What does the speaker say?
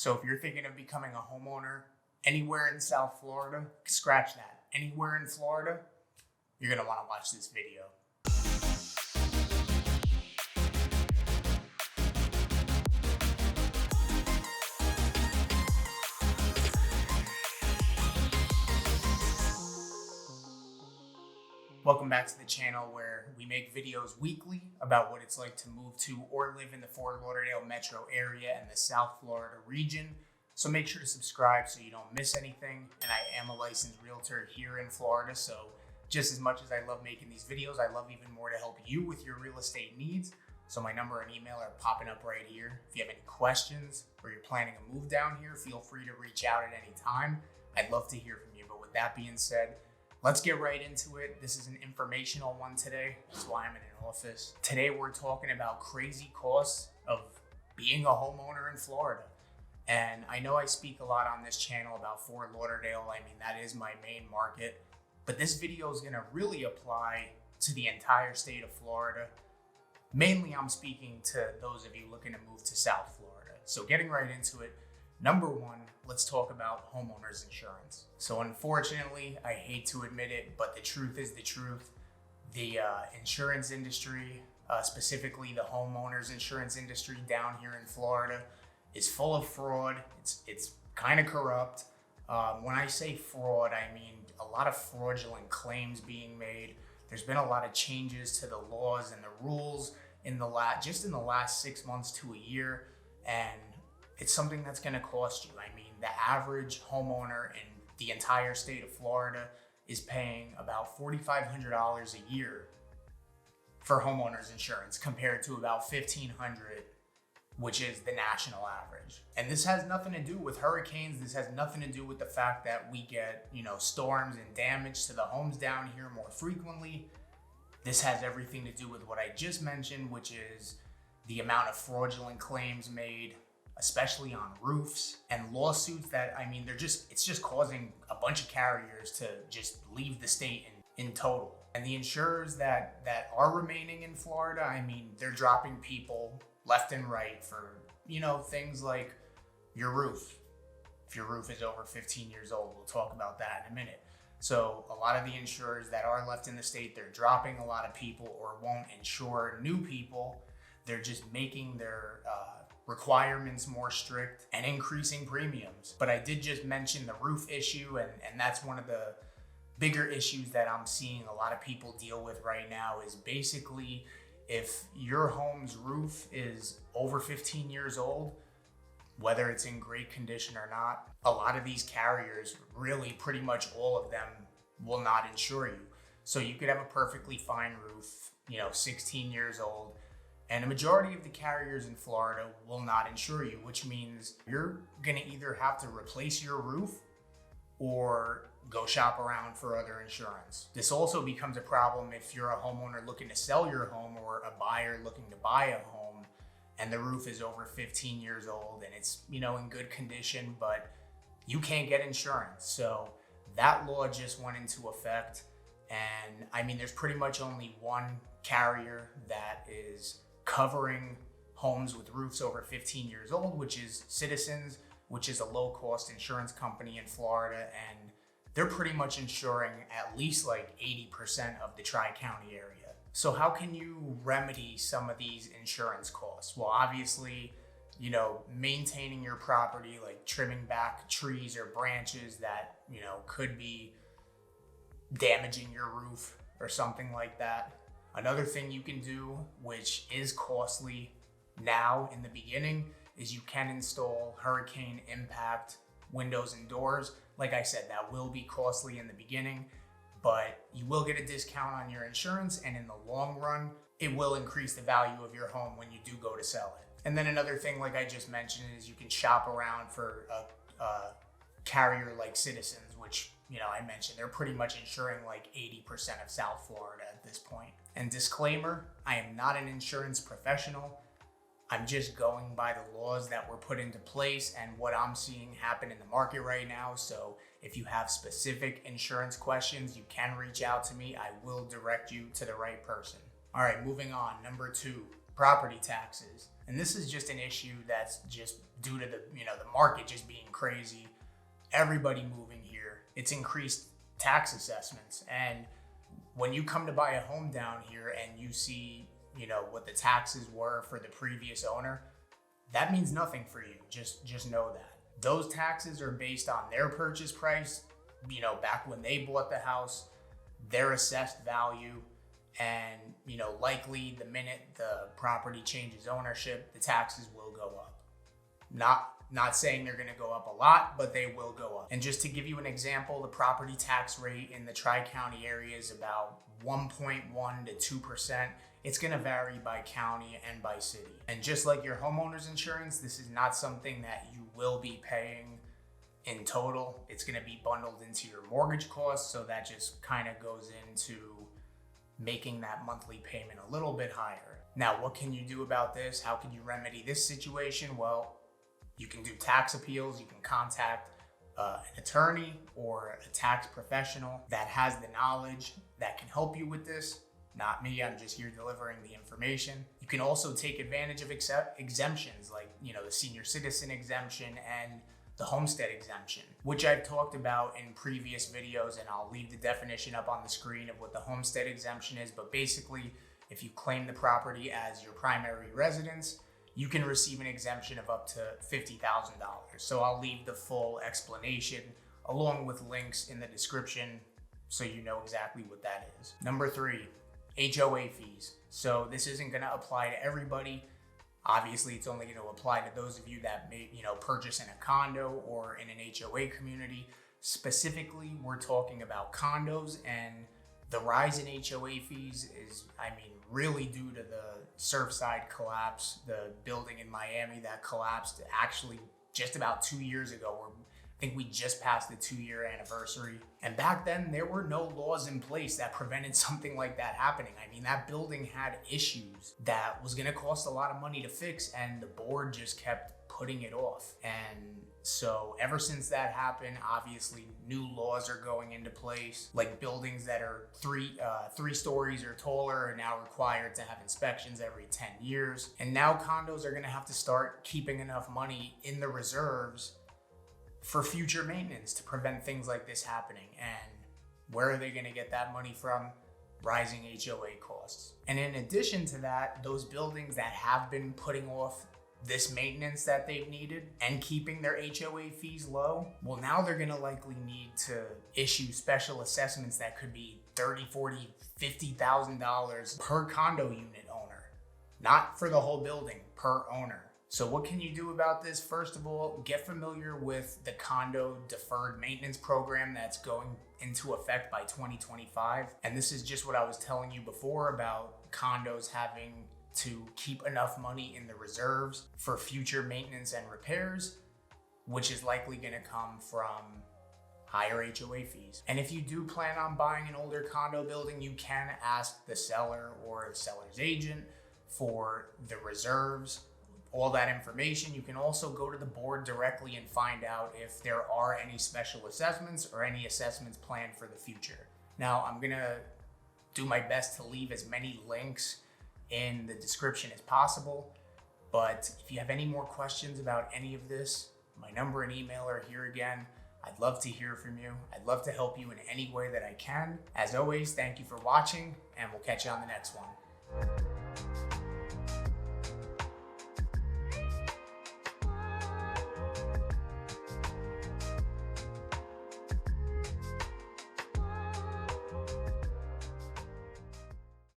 So if you're thinking of becoming a homeowner anywhere in South Florida, scratch that. Anywhere in Florida, you're going to want to watch this video. Welcome back to the channel where we make videos weekly about what it's like to move to or live in the Fort Lauderdale metro area and the South Florida region. So make sure to subscribe so you don't miss anything. And I am a licensed realtor here in Florida. So just as much as I love making these videos, I love even more to help you with your real estate needs. So my number and email are popping up right here. If you have any questions or you're planning a move down here, feel free to reach out at any time. I'd love to hear from you. But with that being said, let's get right into it. This is an informational one today. That's why I'm in an office. Today we're talking about crazy costs of being a homeowner in Florida. And I know I speak a lot on this channel about Fort Lauderdale. I mean, that is my main market. But this video is going to really apply to the entire state of Florida. Mainly, I'm speaking to those of you looking to move to South Florida. So getting right into it. Number one, let's talk about homeowners insurance. So unfortunately, I hate to admit it, but the truth is the truth. The insurance industry, specifically the homeowners insurance industry down here in Florida, is full of fraud. It's kind of corrupt. When I say fraud, I mean a lot of fraudulent claims being made. There's been a lot of changes to the laws and the rules in the last 6 months to a year, and it's something that's going to cost you. I mean, the average homeowner in the entire state of Florida is paying about $4,500 a year for homeowners insurance compared to about $1,500, which is the national average. And this has nothing to do with hurricanes. This has nothing to do with the fact that we get, storms and damage to the homes down here more frequently. This has everything to do with what I just mentioned, which is the amount of fraudulent claims made, especially on roofs, and lawsuits that, I mean, it's just causing a bunch of carriers to just leave the state in total. And the insurers that are remaining in Florida, I mean, they're dropping people left and right for, things like your roof. If your roof is over 15 years old, we'll talk about that in a minute. So a lot of the insurers that are left in the state, they're dropping a lot of people or won't insure new people. They're just making their requirements more strict and increasing premiums. But I did just mention the roof issue, and that's one of the bigger issues that I'm seeing a lot of people deal with right now is basically if your home's roof is over 15 years old, whether it's in great condition or not, a lot of these carriers, really pretty much all of them, will not insure you. So you could have a perfectly fine roof, 16 years old, and a majority of the carriers in Florida will not insure you, which means you're going to either have to replace your roof or go shop around for other insurance. This also becomes a problem if you're a homeowner looking to sell your home or a buyer looking to buy a home and the roof is over 15 years old and it's, in good condition, but you can't get insurance. So that law just went into effect. And I mean, there's pretty much only one carrier that is covering homes with roofs over 15 years old, which is Citizens, which is a low-cost insurance company in Florida, and they're pretty much insuring at least like 80% of the Tri-County area. So how can you remedy some of these insurance costs? Well, obviously, maintaining your property, like trimming back trees or branches that, could be damaging your roof or something like that. Another thing you can do, which is costly now in the beginning, is you can install hurricane impact windows and doors. Like I said, that will be costly in the beginning, but you will get a discount on your insurance, and in the long run, it will increase the value of your home when you do go to sell it. And then another thing, like I just mentioned, is you can shop around for a carrier like Citizens, which, I mentioned, they're pretty much insuring like 80% of South Florida at this point. And disclaimer, I am not an insurance professional. I'm just going by the laws that were put into place and what I'm seeing happen in the market right now. So if you have specific insurance questions, you can reach out to me. I will direct you to the right person. All right, moving on. Number two, property taxes. And this is just an issue that's just due to the market just being crazy. Everybody moving here, it's increased tax assessments. And when you come to buy a home down here and you see, what the taxes were for the previous owner, that means nothing for you. Just know that. Those taxes are based on their purchase price, back when they bought the house, their assessed value, and, likely the minute the property changes ownership, the taxes will go up. Not saying they're going to go up a lot, but they will go up. And just to give you an example, the property tax rate in the Tri-County area is about 1.1 to 2%. It's going to vary by county and by city. And just like your homeowner's insurance, this is not something that you will be paying in total. It's going to be bundled into your mortgage costs, so that just kind of goes into making that monthly payment a little bit higher. Now, what can you do about this? How can you remedy this situation? Well, you can do tax appeals. You can contact an attorney or a tax professional that has the knowledge that can help you with this. Not me, I'm just here delivering the information. You can also take advantage of exemptions like, the senior citizen exemption and the homestead exemption, which I've talked about in previous videos, and I'll leave the definition up on the screen of what the homestead exemption is. But basically, if you claim the property as your primary residence, you can receive an exemption of up to $50,000. So I'll leave the full explanation along with links in the description so you know exactly what that is. Number 3, HOA fees. So this isn't going to apply to everybody. Obviously, it's only going to apply to those of you that may, purchase in a condo or in an HOA community. Specifically, we're talking about condos, and the rise in HOA fees is, really due to the Surfside collapse, the building in Miami that collapsed actually just about 2 years ago. I think we just passed the 2-year anniversary. And back then, there were no laws in place that prevented something like that happening. That building had issues that was going to cost a lot of money to fix, and the board just kept putting it off. And so ever since that happened, obviously new laws are going into place, like buildings that are three stories or taller are now required to have inspections every 10 years. And now condos are going to have to start keeping enough money in the reserves for future maintenance to prevent things like this happening. And where are they going to get that money from? Rising HOA costs. And in addition to that, those buildings that have been putting off this maintenance that they've needed and keeping their HOA fees low, well, now they're going to likely need to issue special assessments that could be $30,000, $40,000, $50,000 per condo unit owner, not for the whole building, per owner. So what can you do about this? First of all, get familiar with the condo deferred maintenance program that's going into effect by 2025. And this is just what I was telling you before about condos having to keep enough money in the reserves for future maintenance and repairs, which is likely going to come from higher HOA fees. And if you do plan on buying an older condo building, you can ask the seller or the seller's agent for the reserves, all that information. You can also go to the board directly and find out if there are any special assessments or any assessments planned for the future. Now, I'm gonna do my best to leave as many links in the description as possible, but if you have any more questions about any of this, my number and email are here again. I'd love to hear from you. I'd love to help you in any way that I can. As always, thank you for watching, and we'll catch you on the next one.